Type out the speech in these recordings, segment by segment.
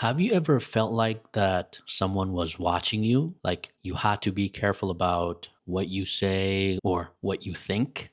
Have you ever felt like that someone was watching you? Like you had to be careful about what you say or what you think?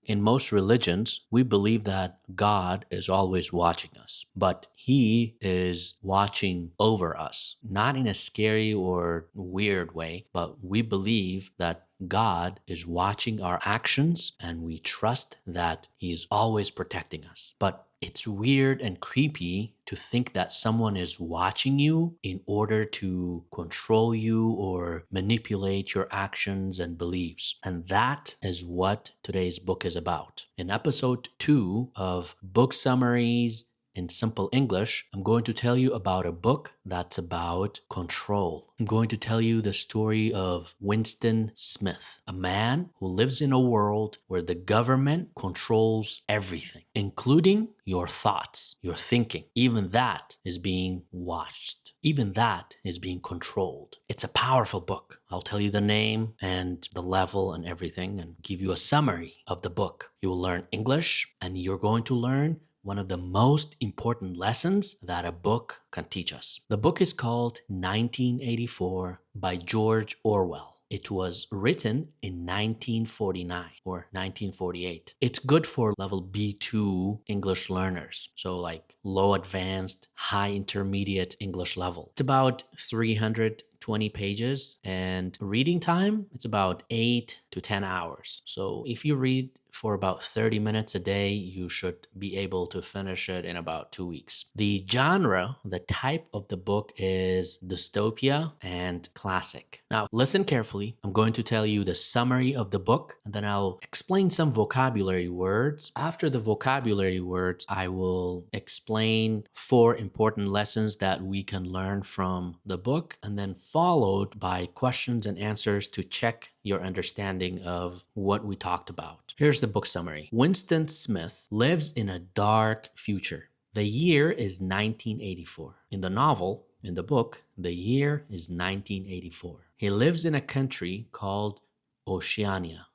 In most religions, we believe that God is always watching us, but He is watching over us, not in a scary or weird way, but we believe that God is watching our actions and we trust that He is always protecting us. But it's weird and creepy to think that someone is watching you in order to control you or manipulate your actions and beliefs. And that is what today's book is about. In episode 2 of Book Summaries in Simple English, I'm going to tell you about a book that's about control. I'm going to tell you the story of Winston Smith, a man who lives in a world where the government controls everything, including your thoughts, your thinking. Even that is being watched. Even that is being controlled. It's a powerful book. I'll tell you the name and the level and everything and give you a summary of the book. You will learn English and you're going to learn one of the most important lessons that a book can teach us. The book is called 1984 by George Orwell. It was written in 1949 or 1948. It's good for level B2 English learners. So like low advanced, high intermediate English level. It's about 320 pages and reading time, it's about 8 to 10 hours. So if you read for about 30 minutes a day, you should be able to finish it in about 2 weeks. The genre, the type of the book is dystopia and classic. Now, listen carefully. I'm going to tell you the summary of the book, and then I'll explain some vocabulary words. After the vocabulary words, I will explain 4 important lessons that we can learn from the book, and then followed by questions and answers to check your understanding of what we talked about. Here's the book summary. Winston Smith lives in a dark future. The year is 1984. In the novel, in the book, the year is 1984. He lives in a country called Oceania.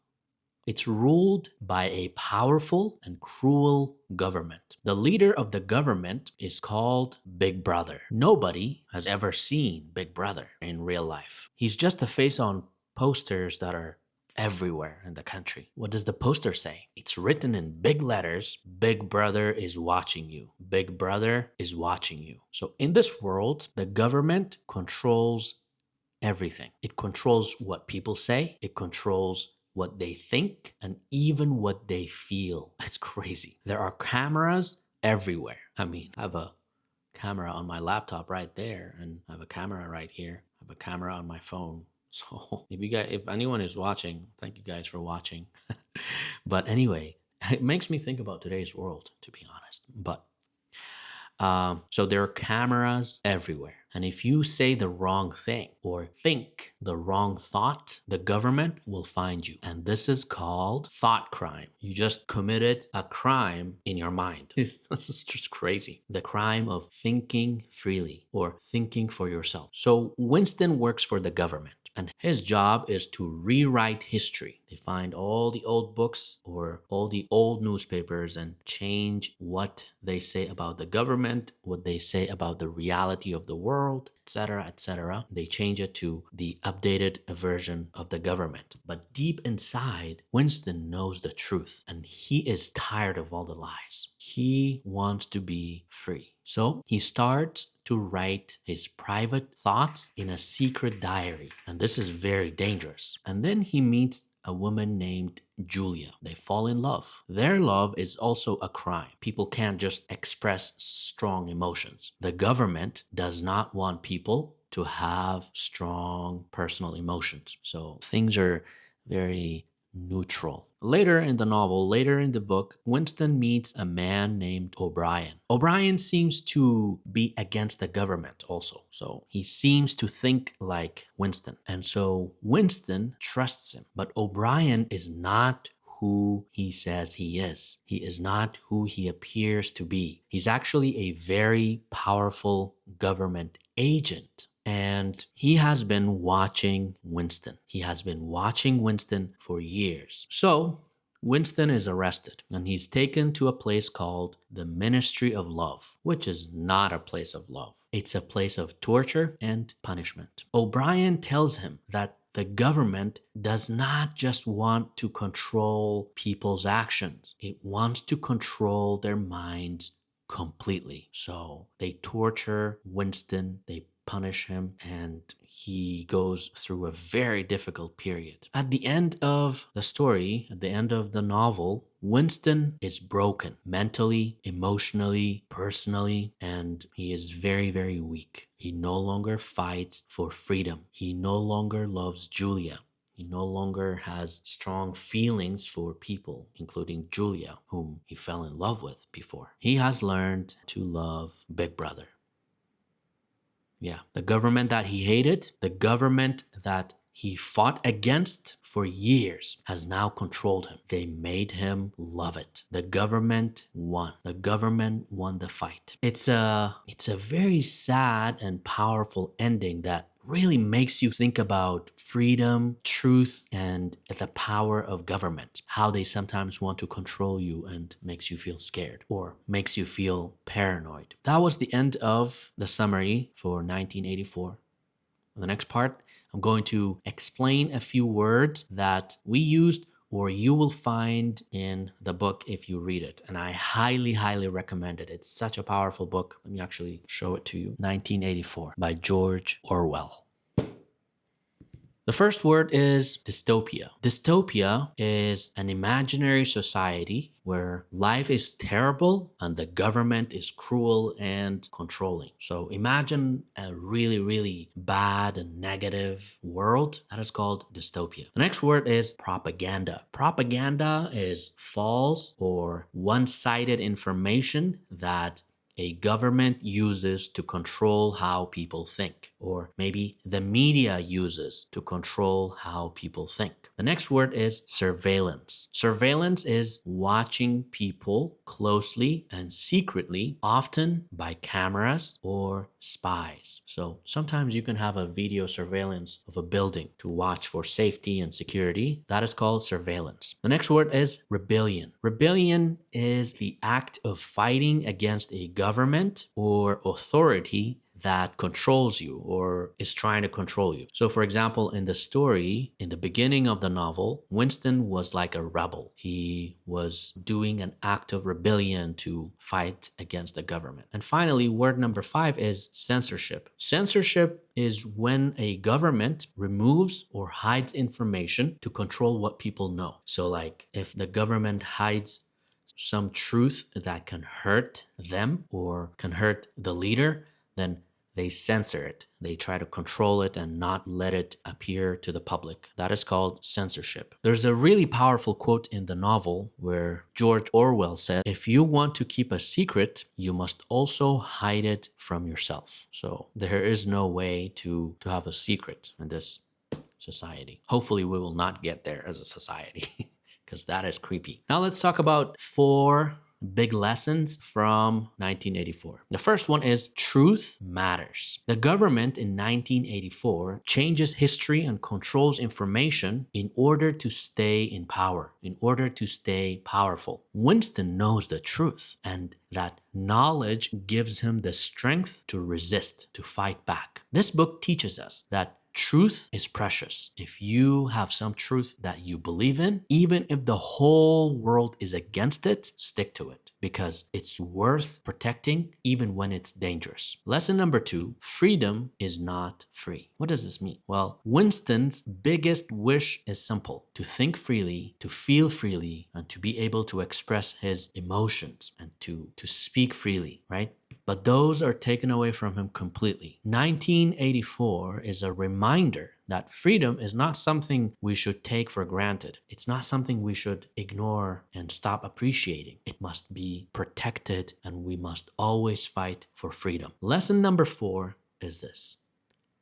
It's ruled by a powerful and cruel government. The leader of the government is called Big Brother. Nobody has ever seen Big Brother in real life. He's just a face on posters that are everywhere in the country. What does the poster say? It's written in big letters, Big Brother is watching you. Big Brother is watching you. So in this world, the government controls everything. It controls what people say, it controls what they think, and even what they feel. It's crazy. There are cameras everywhere. I mean, I have a camera on my laptop right there, and I have a camera right here. I have a camera on my phone. So if anyone is watching, thank you guys for watching. But anyway, it makes me think about today's world, to be honest. But so there are cameras everywhere. And if you say the wrong thing or think the wrong thought, the government will find you. And this is called thought crime. You just committed a crime in your mind. This is just crazy. The crime of thinking freely or thinking for yourself. So Winston works for the government. And his job is to rewrite history. They find all the old books or all the old newspapers and change what they say about the government, what they say about the reality of the world, etc., etc. They change it to the updated version of the government. But deep inside, Winston knows the truth and he is tired of all the lies. He wants to be free. So he starts to write his private thoughts in a secret diary. And this is very dangerous. And then he meets a woman named Julia. They fall in love. Their love is also a crime. People can't just express strong emotions. The government does not want people to have strong personal emotions. So things are very neutral. Later in the novel, later in the book, Winston meets a man named O'Brien. O'Brien seems to be against the government also. So he seems to think like Winston. And so Winston trusts him. But O'Brien is not who he says he is. He is not who he appears to be. He's actually a very powerful government agent. And he has been watching Winston. He has been watching Winston for years. So Winston is arrested and he's taken to a place called the Ministry of Love, which is not a place of love. It's a place of torture and punishment. O'Brien tells him that the government does not just want to control people's actions, it wants to control their minds completely. So they torture Winston, they punish him, and he goes through a very difficult period. At the end of the story, at the end of the novel, Winston is broken mentally, emotionally, personally, and he is very, very weak. He no longer fights for freedom. He no longer loves Julia. He no longer has strong feelings for people, including Julia, whom he fell in love with before. He has learned to love Big Brother. Yeah, the government that he hated, the government that he fought against for years has now controlled him. They made him love it. The government won. The government won the fight. It's a very sad and powerful ending that really makes you think about freedom, truth, and the power of government. How they sometimes want to control you and makes you feel scared or makes you feel paranoid. That was the end of the summary for 1984. In the next part, I'm going to explain a few words that we used or you will find in the book if you read it. And I highly, highly recommend it. It's such a powerful book. Let me actually show it to you. 1984 by George Orwell. The first word is dystopia. Dystopia is an imaginary society where life is terrible and the government is cruel and controlling. So imagine a really, really bad and negative world. That is called dystopia. The next word is propaganda. Propaganda is false or one-sided information that a government uses to control how people think, or maybe the media uses to control how people think. The next word is surveillance. Surveillance is watching people closely and secretly, often by cameras or spies. So sometimes you can have a video surveillance of a building to watch for safety and security. That is called surveillance. The next word is rebellion. Rebellion is the act of fighting against a government or authority that controls you or is trying to control you. So for example, in the story, in the beginning of the novel, Winston was like a rebel. He was doing an act of rebellion to fight against the government. And finally, word number 5 is censorship. Censorship is when a government removes or hides information to control what people know. So like if the government hides some truth that can hurt them or can hurt the leader, then they censor it. They try to control it and not let it appear to the public. That is called censorship. There's a really powerful quote in the novel where George Orwell said, "If you want to keep a secret, you must also hide it from yourself." So there is no way to have a secret in this society. Hopefully we will not get there as a society because that is creepy. Now let's talk about 4 big lessons from 1984. The first one is truth matters. The government in 1984 changes history and controls information in order to stay in power, in order to stay powerful. Winston knows the truth, and that knowledge gives him the strength to resist, to fight back. This book teaches us that truth is precious. If you have some truth that you believe in, even if the whole world is against it, stick to it because it's worth protecting even when it's dangerous. Lesson number 2, freedom is not free. What does this mean? Well, Winston's biggest wish is simple: to think freely, to feel freely, and to be able to express his emotions and to speak freely, right? But those are taken away from him completely. 1984 is a reminder that freedom is not something we should take for granted. It's not something we should ignore and stop appreciating. It must be protected, and we must always fight for freedom. Lesson number 4 is this: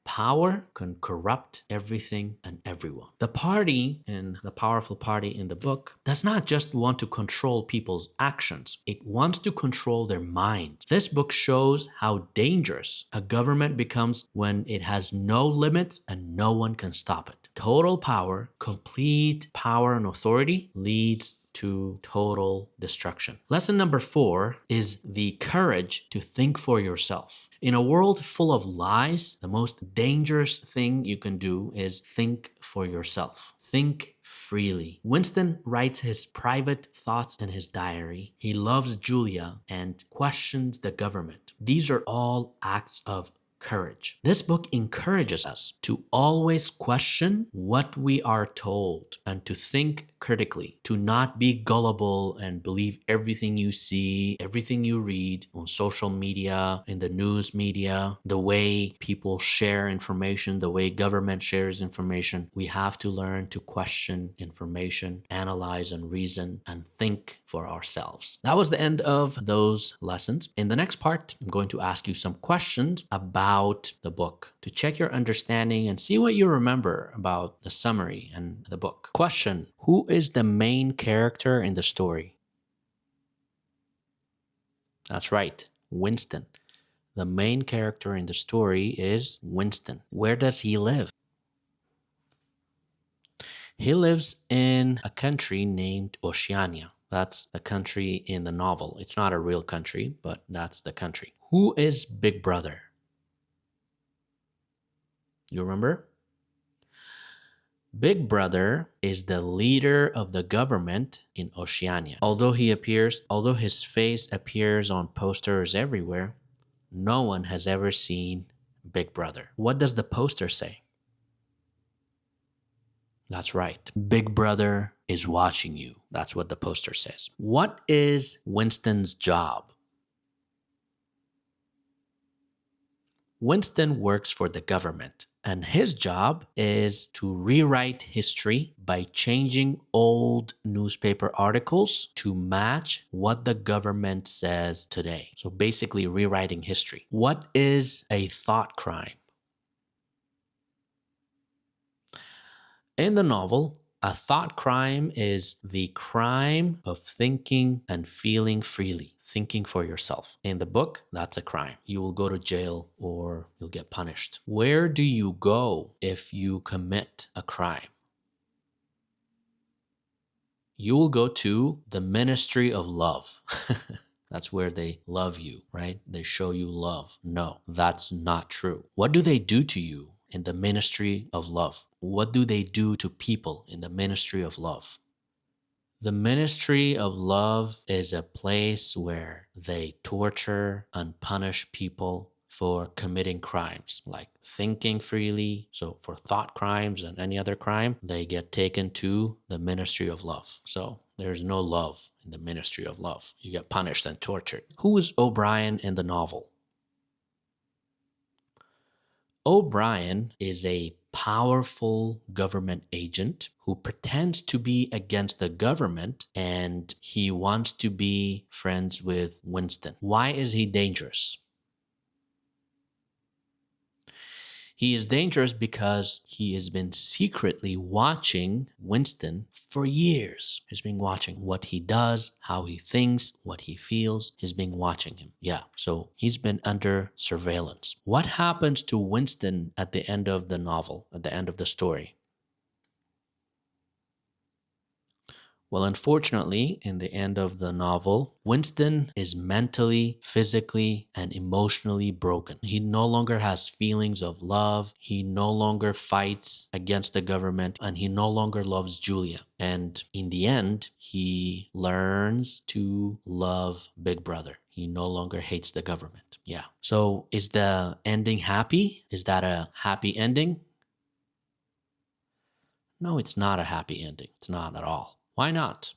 power can corrupt everything and everyone. The party, and the powerful party in the book, does not just want to control people's actions. It wants to control their minds. This book shows how dangerous a government becomes when it has no limits and no one can stop it. Total power, complete power and authority leads to total destruction. Lesson number 4 is the courage to think for yourself. In a world full of lies, the most dangerous thing you can do is think for yourself. Think freely. Winston writes his private thoughts in his diary. He loves Julia and questions the government. These are all acts of courage. This book encourages us to always question what we are told and to think critically, to not be gullible and believe everything you see, everything you read on social media, in the news media, the way people share information, the way government shares information. We have to learn to question information, analyze and reason, and think for ourselves. That was the end of those lessons. In the next part, I'm going to ask you some questions about the book to check your understanding and see what you remember about the summary and the book. Question: who is the main character in the story? That's right, Winston. The main character in the story is Winston. Where does he live? He lives in a country named Oceania. That's the country in the novel. It's not a real country, but that's the country. Who is Big Brother? You remember? Big Brother is the leader of the government in Oceania. Although his face appears on posters everywhere, no one has ever seen Big Brother. What does the poster say? That's right. Big Brother is watching you. That's what the poster says. What is Winston's job? Winston works for the government, and his job is to rewrite history by changing old newspaper articles to match what the government says today. So basically rewriting history. What is a thought crime? In the novel, a thought crime is the crime of thinking and feeling freely, thinking for yourself. In the book, that's a crime. You will go to jail or you'll get punished. Where do you go if you commit a crime? You will go to the Ministry of Love. That's where they love you, right? They show you love. No, that's not true. What do they do to you in the Ministry of Love? What do they do to people in the Ministry of Love? The Ministry of Love is a place where they torture and punish people for committing crimes, like thinking freely. So for thought crimes and any other crime, they get taken to the Ministry of Love. So there's no love in the Ministry of Love. You get punished and tortured. Who is O'Brien in the novel? O'Brien is a powerful government agent who pretends to be against the government, and he wants to be friends with Winston. Why is he dangerous? He is dangerous because he has been secretly watching Winston for years. He's been watching what he does, how he thinks, what he feels. He's been watching him. Yeah, so he's been under surveillance. What happens to Winston at the end of the novel, at the end of the story? Well, unfortunately, in the end of the novel, Winston is mentally, physically, and emotionally broken. He no longer has feelings of love. He no longer fights against the government, and he no longer loves Julia. And in the end, he learns to love Big Brother. He no longer hates the government. Yeah. So is the ending happy? Is that a happy ending? No, it's not a happy ending. It's not at all. Why not?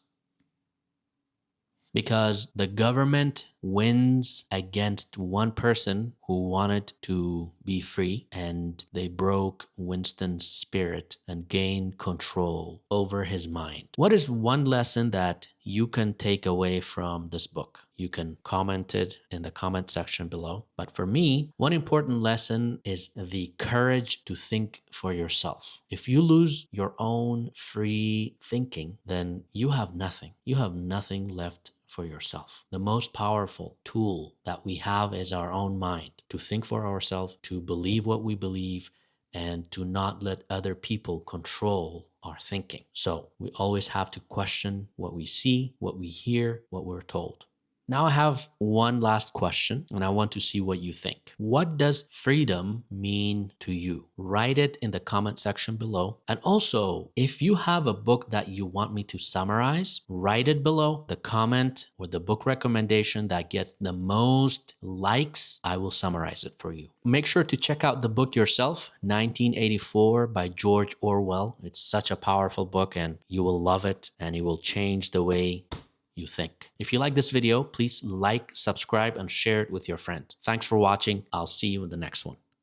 Because the government wins against one person who wanted to be free, and they broke Winston's spirit and gained control over his mind. What is one lesson that you can take away from this book? You can comment it in the comment section below. But for me, one important lesson is the courage to think for yourself. If you lose your own free thinking, then you have nothing. You have nothing left for yourself. The most powerful tool that we have is our own mind, to think for ourselves, to believe what we believe, and to not let other people control our thinking. So we always have to question what we see, what we hear, what we're told. Now I have one last question, and I want to see what you think. What does freedom mean to you? Write it in the comment section below. And also, if you have a book that you want me to summarize, write it below. The comment or the book recommendation that gets the most likes, I will summarize it for you. Make sure to check out the book yourself, 1984 by George Orwell. It's such a powerful book, and you will love it, and it will change the way you think. If you like this video, please like, subscribe, and share it with your friends. Thanks for watching. I'll see you in the next one.